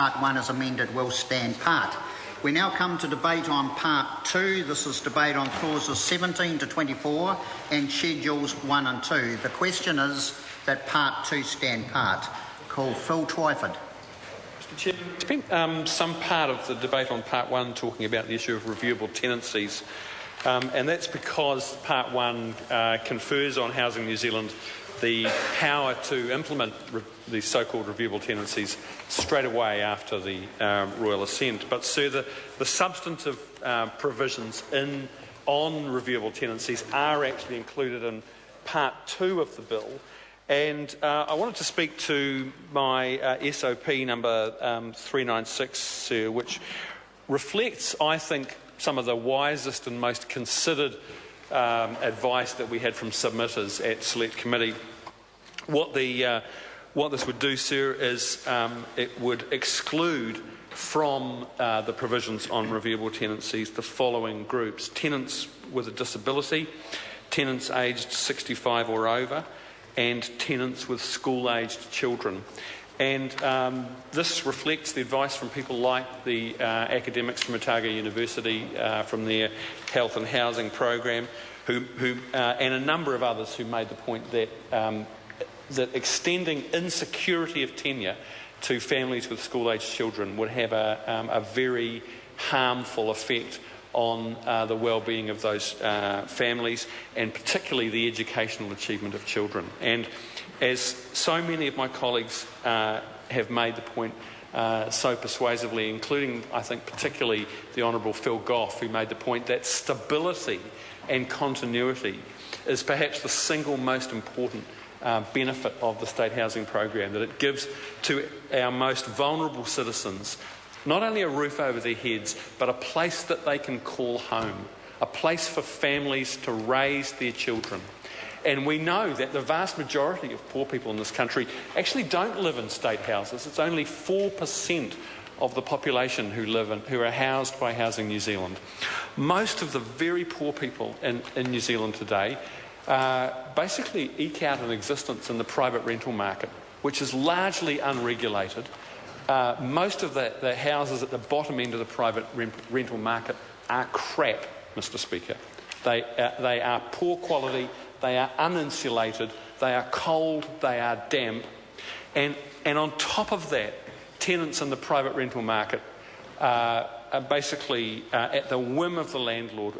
Part 1 as amended will stand part. We now come to debate on Part 2. This is debate on clauses 17 to 24 and Schedules 1 and 2. The question is that Part 2 stand part. Call Phil Twyford. Mr Chairman, we spent some part of the debate on Part 1 talking about the issue of reviewable tenancies, and that's because Part 1 confers on Housing New Zealand the power to implement the so-called reviewable tenancies straight away after the Royal Assent. But, sir, the substantive provisions on reviewable tenancies are actually included in Part 2 of the bill. And I wanted to speak to my SOP number 396, sir, which reflects, I think, some of the wisest and most considered advice that we had from submitters at Select Committee. What this would do, sir, is it would exclude from the provisions on reviewable tenancies the following groups: tenants with a disability, tenants aged 65 or over, and tenants with school-aged children. And this reflects the advice from people like the academics from Otago University, from their health and housing program, and a number of others who made the point that that extending insecurity of tenure to families with school-aged children would have a very harmful effect on the well-being of those families, and particularly the educational achievement of children. And as so many of my colleagues have made the point so persuasively, including, I think, particularly the Honourable Phil Goff, who made the point that stability and continuity is perhaps the single most important benefit of the state housing program, that it gives to our most vulnerable citizens not only a roof over their heads, but a place that they can call home, a place for families to raise their children. And we know that the vast majority of poor people in this country actually don't live in state houses. It's only 4% of the population who are housed by Housing New Zealand. Most of the very poor people in New Zealand today basically eke out an existence in the private rental market, which is largely unregulated. Most of the houses at the bottom end of the private rental market are crap, Mr Speaker. They are poor quality, they are uninsulated, they are cold, they are damp, and on top of that, tenants in the private rental market are basically at the whim of the landlord.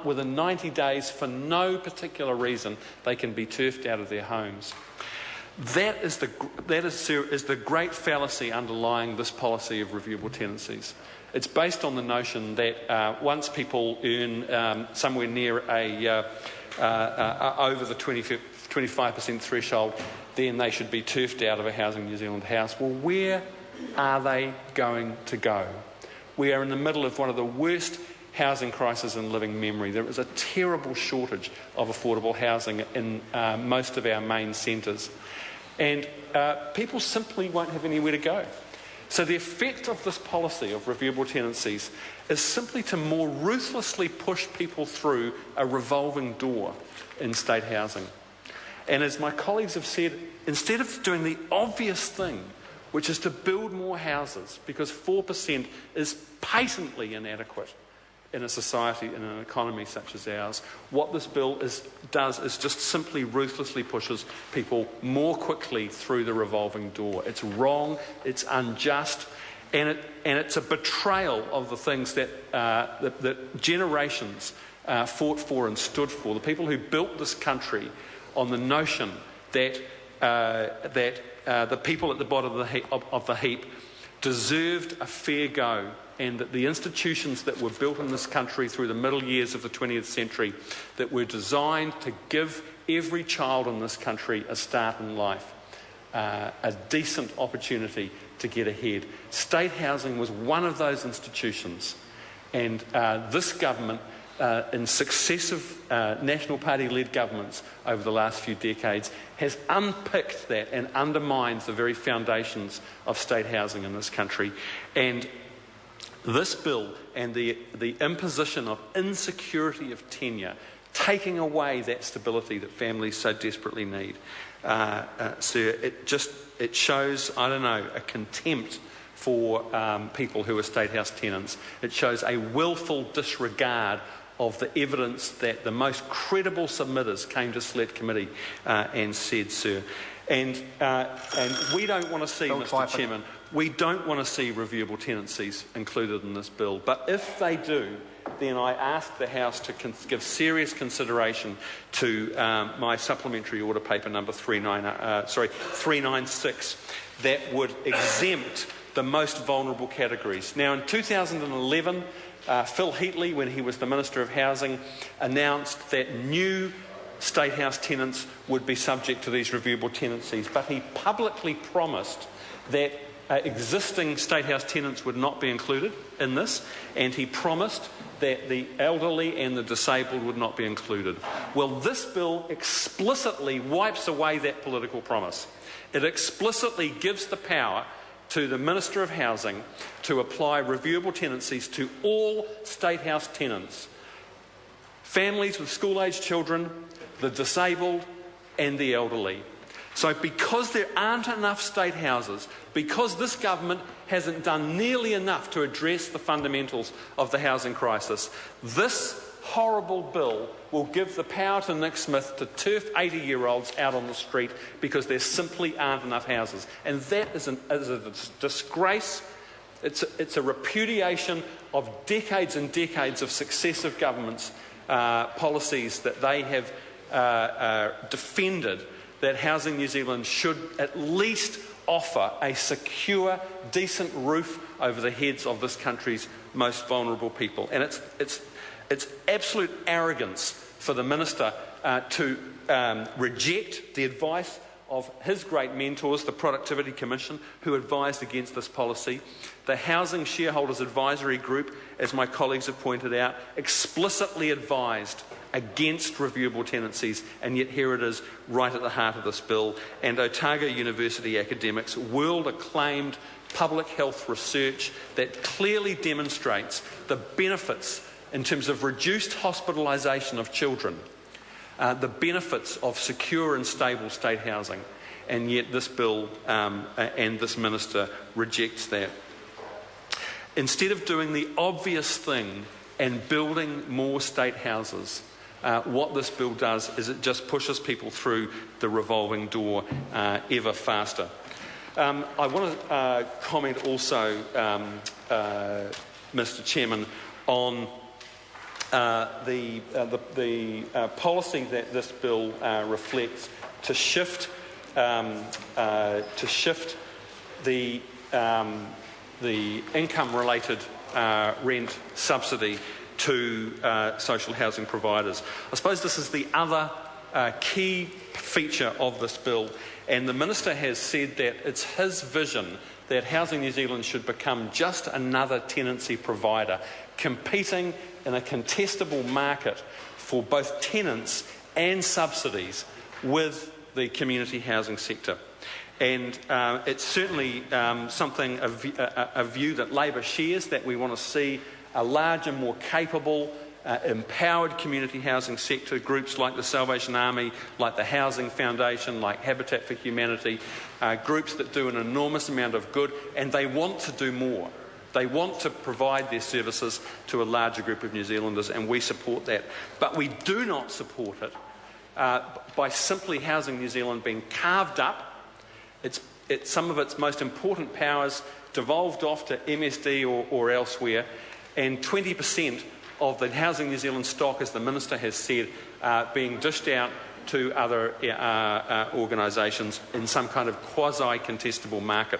Within 90 days, for no particular reason, they can be turfed out of their homes. That is the great fallacy underlying this policy of reviewable tenancies. It's based on the notion that once people earn somewhere near over the 25% threshold, then they should be turfed out of a Housing New Zealand house. Well, where are they going to go? We are in the middle of one of the worst housing crises in living memory. There is a terrible shortage of affordable housing in most of our main centres, and people simply won't have anywhere to go. So the effect of this policy of reviewable tenancies is simply to more ruthlessly push people through a revolving door in state housing. And as my colleagues have said, instead of doing the obvious thing, which is to build more houses, because 4% is patently inadequate in a society, in an economy such as ours, what this bill does is just simply ruthlessly pushes people more quickly through the revolving door. It's wrong, it's unjust, and it's a betrayal of the things that generations fought for and stood for. The people who built this country on the notion that the people at the bottom of the heap deserved a fair go, and that the institutions that were built in this country through the middle years of the 20th century that were designed to give every child in this country a start in life, a decent opportunity to get ahead. State housing was one of those institutions, and this government, in successive National Party-led governments over the last few decades, has unpicked that and undermined the very foundations of state housing in this country. And this bill and the imposition of insecurity of tenure, taking away that stability that families so desperately need, sir, it shows, I don't know, a contempt for people who are State House tenants. It shows a willful disregard of the evidence that the most credible submitters came to Select Committee and said, sir. And we don't want to see, Mr. Chairman, we don't want to see reviewable tenancies included in this bill. But if they do, then I ask the House to give serious consideration to my supplementary order paper number 396 that would exempt the most vulnerable categories. Now, in 2011, Phil Heatley, when he was the Minister of Housing, announced that new State House tenants would be subject to these reviewable tenancies, but he publicly promised that existing State House tenants would not be included in this, and he promised that the elderly and the disabled would not be included. Well, this bill explicitly wipes away that political promise. It explicitly gives the power to the Minister of Housing to apply reviewable tenancies to all State House tenants, families with school-aged children, the disabled and the elderly. So because there aren't enough state houses, because this government hasn't done nearly enough to address the fundamentals of the housing crisis, this horrible bill will give the power to Nick Smith to turf 80-year-olds out on the street because there simply aren't enough houses. And that is a disgrace. It's a repudiation of decades and decades of successive governments' policies that they have defended, that Housing New Zealand should at least offer a secure, decent roof over the heads of this country's most vulnerable people. And it's absolute arrogance for the Minister to reject the advice of his great mentors, the Productivity Commission, who advised against this policy. The Housing Shareholders Advisory Group, as my colleagues have pointed out, explicitly advised against reviewable tenancies, and yet here it is right at the heart of this bill. And Otago University academics, world-acclaimed public health research that clearly demonstrates the benefits in terms of reduced hospitalisation of children, the benefits of secure and stable state housing, and yet this bill and this minister rejects that. Instead of doing the obvious thing and building more state houses, what this bill does is it just pushes people through the revolving door ever faster. I want to comment also, Mr. Chairman, on the policy that this bill reflects to shift the income-related rent subsidy to social housing providers. I suppose this is the other key feature of this bill, and the Minister has said that it's his vision that Housing New Zealand should become just another tenancy provider, competing in a contestable market for both tenants and subsidies with the community housing sector. And it's certainly something, a view that Labor shares, that we want to see a larger, more capable, empowered community housing sector, groups like the Salvation Army, like the Housing Foundation, like Habitat for Humanity, groups that do an enormous amount of good, and they want to do more. They want to provide their services to a larger group of New Zealanders, and we support that. But we do not support it by simply Housing New Zealand being carved up. Some of its most important powers devolved off to MSD or elsewhere, and 20% of the Housing New Zealand stock, as the Minister has said, being dished out to other organisations in some kind of quasi-contestable market.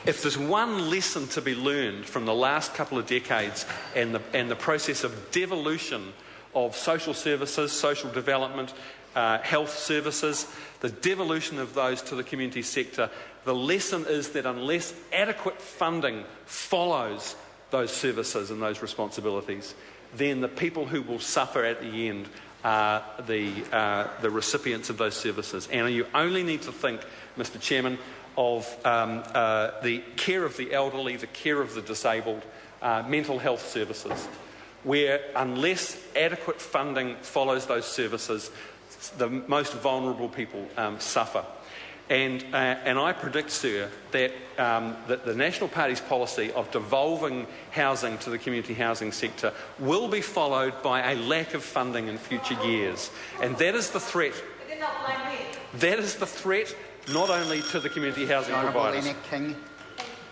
If there's one lesson to be learned from the last couple of decades and the process of devolution of social services, social development, health services, the devolution of those to the community sector, the lesson is that unless adequate funding follows those services and those responsibilities, then the people who will suffer at the end are the recipients of those services. And you only need to think, Mr. Chairman, of the care of the elderly, the care of the disabled, mental health services, where unless adequate funding follows those services, the most vulnerable people suffer. And I predict, sir, that the National Party's policy of devolving housing to the community housing sector will be followed by a lack of funding in future years. And that is the threat. That is the threat not only to the community housing providers. King.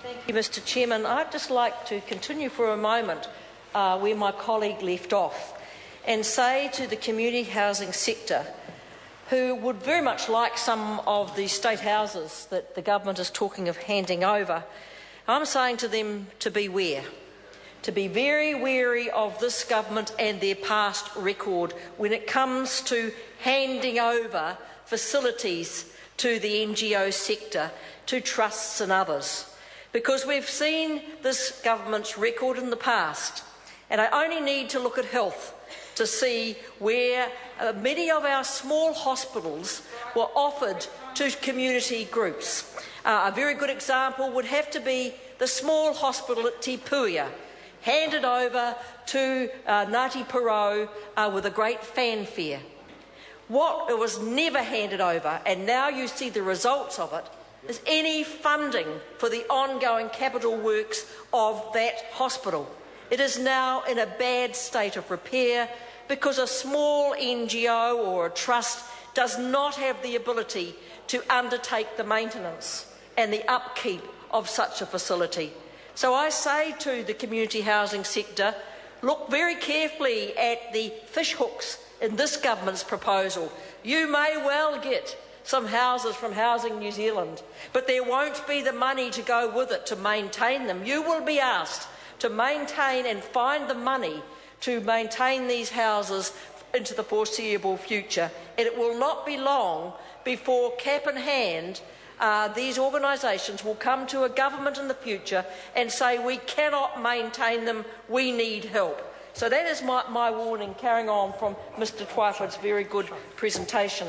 Thank you, Mr. Chairman. I'd just like to continue for a moment where my colleague left off and say to the community housing sector, who would very much like some of the state houses that the government is talking of handing over, I'm saying to them to beware, to be very wary of this government and their past record when it comes to handing over facilities to the NGO sector, to trusts and others. Because we've seen this government's record in the past, and I only need to look at health to see where many of our small hospitals were offered to community groups. A very good example would have to be the small hospital at Te Puia, handed over to Ngāti Porou with a great fanfare. What was never handed over, and now you see the results of it, is any funding for the ongoing capital works of that hospital. It is now in a bad state of repair because a small NGO or a trust does not have the ability to undertake the maintenance and the upkeep of such a facility. So I say to the community housing sector, look very carefully at the fishhooks in this government's proposal. You may well get some houses from Housing New Zealand, but there won't be the money to go with it to maintain them. You will be asked to maintain and find the money to maintain these houses into the foreseeable future. And it will not be long before, cap in hand, these organisations will come to a government in the future and say, we cannot maintain them, we need help. So that is my warning, carrying on from Mr Twyford's very good presentation.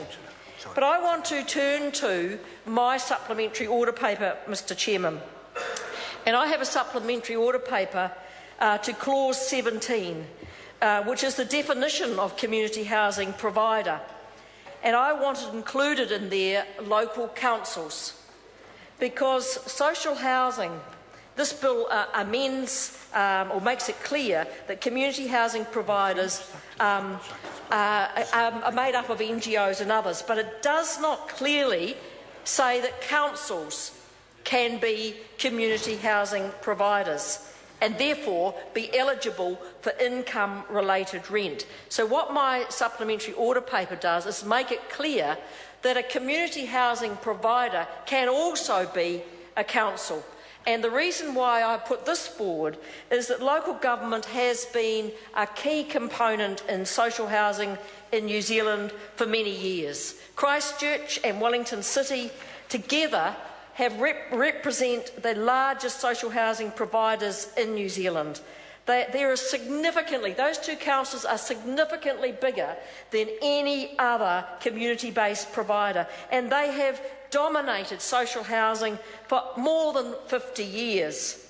But I want to turn to my supplementary order paper, Mr Chairman. And I have a supplementary order paper to clause 17, which is the definition of community housing provider. And I wanted included in there local councils, because social housing, this bill amends or makes it clear that community housing providers are made up of NGOs and others, but it does not clearly say that councils can be community housing providers and therefore be eligible for income-related rent. So what my supplementary order paper does is make it clear that a community housing provider can also be a council. And the reason why I put this forward is that local government has been a key component in social housing in New Zealand for many years. Christchurch and Wellington City together represent the largest social housing providers in New Zealand. Those two councils are significantly bigger than any other community-based provider, and they have dominated social housing for more than 50 years.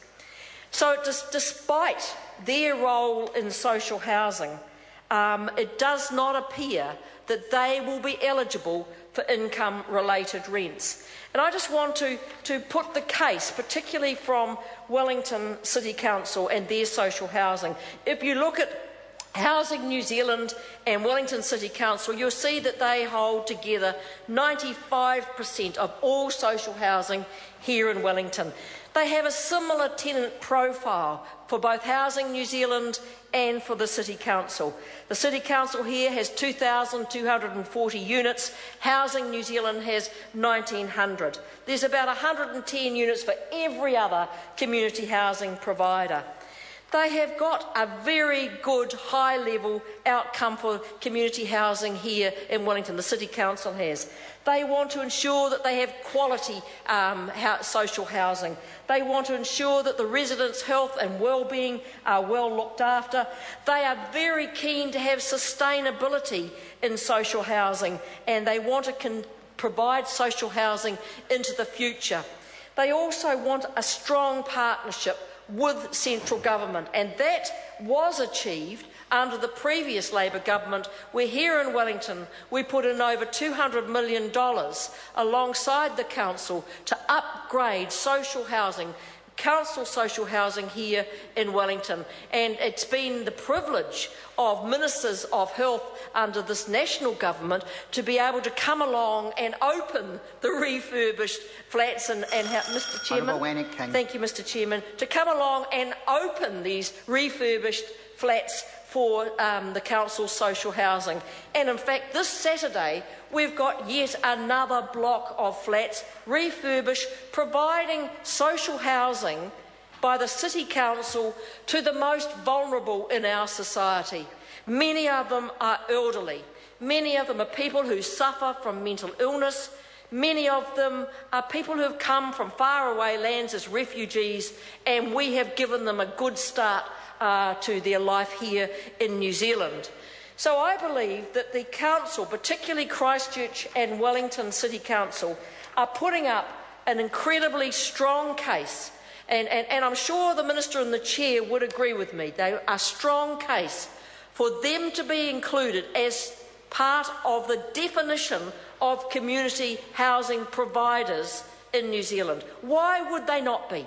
So despite their role in social housing, it does not appear that they will be eligible for income-related rents. And I just want to put the case, particularly from Wellington City Council and their social housing. If you look at Housing New Zealand and Wellington City Council, you'll see that they hold together 95% of all social housing here in Wellington. They have a similar tenant profile for both Housing New Zealand and for the City Council. The City Council here has 2,240 units. Housing New Zealand has 1,900. There's about 110 units for every other community housing provider. They have got a very good high-level outcome for community housing here in Wellington, the City Council has. They want to ensure that they have quality social housing. They want to ensure that the residents' health and well-being are well looked after. They are very keen to have sustainability in social housing, and they want to provide social housing into the future. They also want a strong partnership with central government, and that was achieved under the previous Labor government, where here in Wellington we put in over $200 million alongside the council to upgrade social housing, council social housing here in Wellington. And it's been the privilege of ministers of health under this national government to be able to come along and open the refurbished flats and Mr. Chairman, thank you, Mr. Chairman, to come along and open these refurbished flats for the council's social housing. And in fact, this Saturday, we've got yet another block of flats refurbished, providing social housing by the City Council to the most vulnerable in our society. Many of them are elderly. Many of them are people who suffer from mental illness. Many of them are people who have come from faraway lands as refugees, and we have given them a good start to their life here in New Zealand. So I believe that the council, particularly Christchurch and Wellington City Council, are putting up an incredibly strong case, and I'm sure the Minister and the Chair would agree with me. They are a strong case for them to be included as part of the definition of community housing providers in New Zealand. Why would they not be?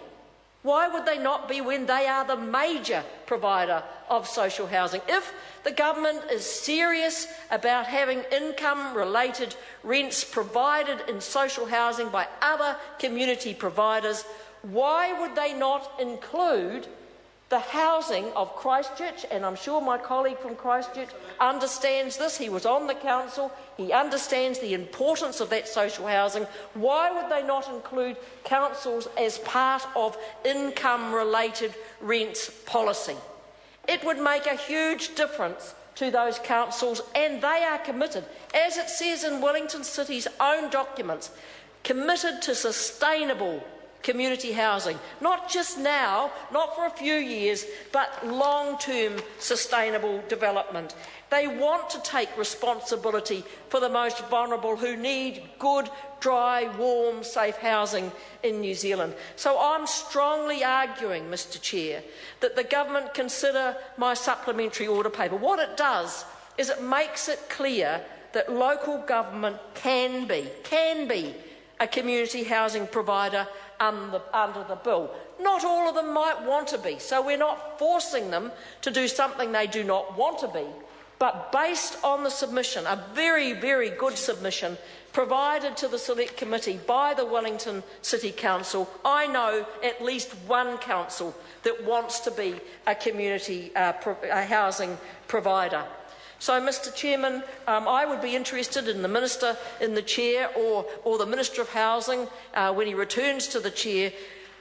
Why would they not be when they are the major provider of social housing? If the government is serious about having income-related rents provided in social housing by other community providers, why would they not include the housing of Christchurch? And I'm sure my colleague from Christchurch understands this. He was on the council. He understands the importance of that social housing. Why would they not include councils as part of income-related rents policy? It would make a huge difference to those councils, and they are committed, as it says in Wellington City's own documents, committed to sustainable community housing, not just now, not for a few years, but long-term sustainable development. They want to take responsibility for the most vulnerable who need good, dry, warm, safe housing in New Zealand. So I'm strongly arguing, Mr. Chair, that the government consider my supplementary order paper. What it does is it makes it clear that local government can be a community housing provider under the bill. Not all of them might want to be, so we're not forcing them to do something they do not want to be. But based on the submission, a very, very good submission provided to the Select Committee by the Wellington City Council, I know at least one council that wants to be a community housing provider. So, Mr. Chairman, I would be interested in the Minister in the Chair or the Minister of Housing, when he returns to the Chair,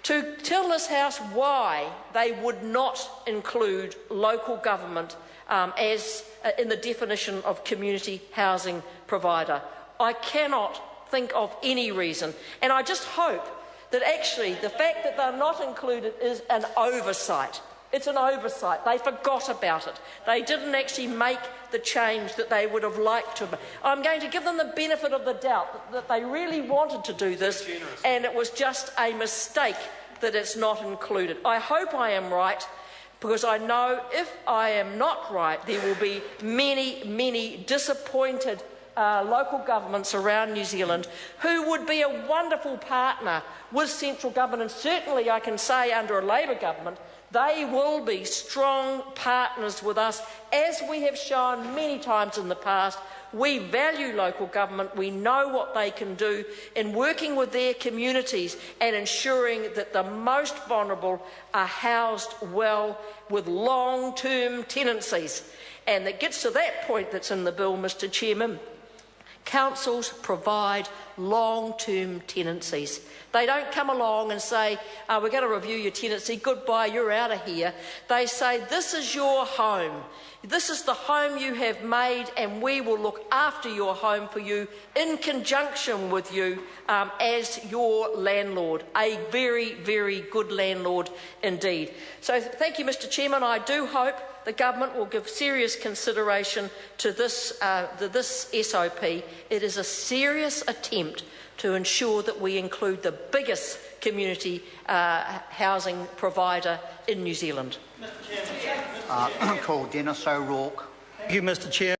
to tell this House why they would not include local government as in the definition of community housing provider. I cannot think of any reason, and I just hope that actually the fact that they're not included is an oversight. It's an oversight. They forgot about it. They didn't actually make the change that they would have liked to. I'm going to give them the benefit of the doubt that they really wanted to do this, and it was just a mistake that it's not included. I hope I am right, because I know if I am not right, there will be many, many disappointed local governments around New Zealand who would be a wonderful partner with central government, and certainly I can say under a Labor government, they will be strong partners with us, as we have shown many times in the past. We value local government. We know what they can do in working with their communities and ensuring that the most vulnerable are housed well with long-term tenancies. And that gets to that point that's in the bill, Mr. Chairman. Councils provide long-term tenancies. They don't come along and say, we're going to review your tenancy, goodbye, you're out of here. They say, this is your home. This is the home you have made, and we will look after your home for you in conjunction with you as your landlord. A very, very good landlord indeed. So thank you, Mr. Chairman. I do hope the government will give serious consideration to this SOP. It is a serious attempt to ensure that we include the biggest community housing provider in New Zealand. Call Dennis O'Rourke. Thank you, Mr Chair.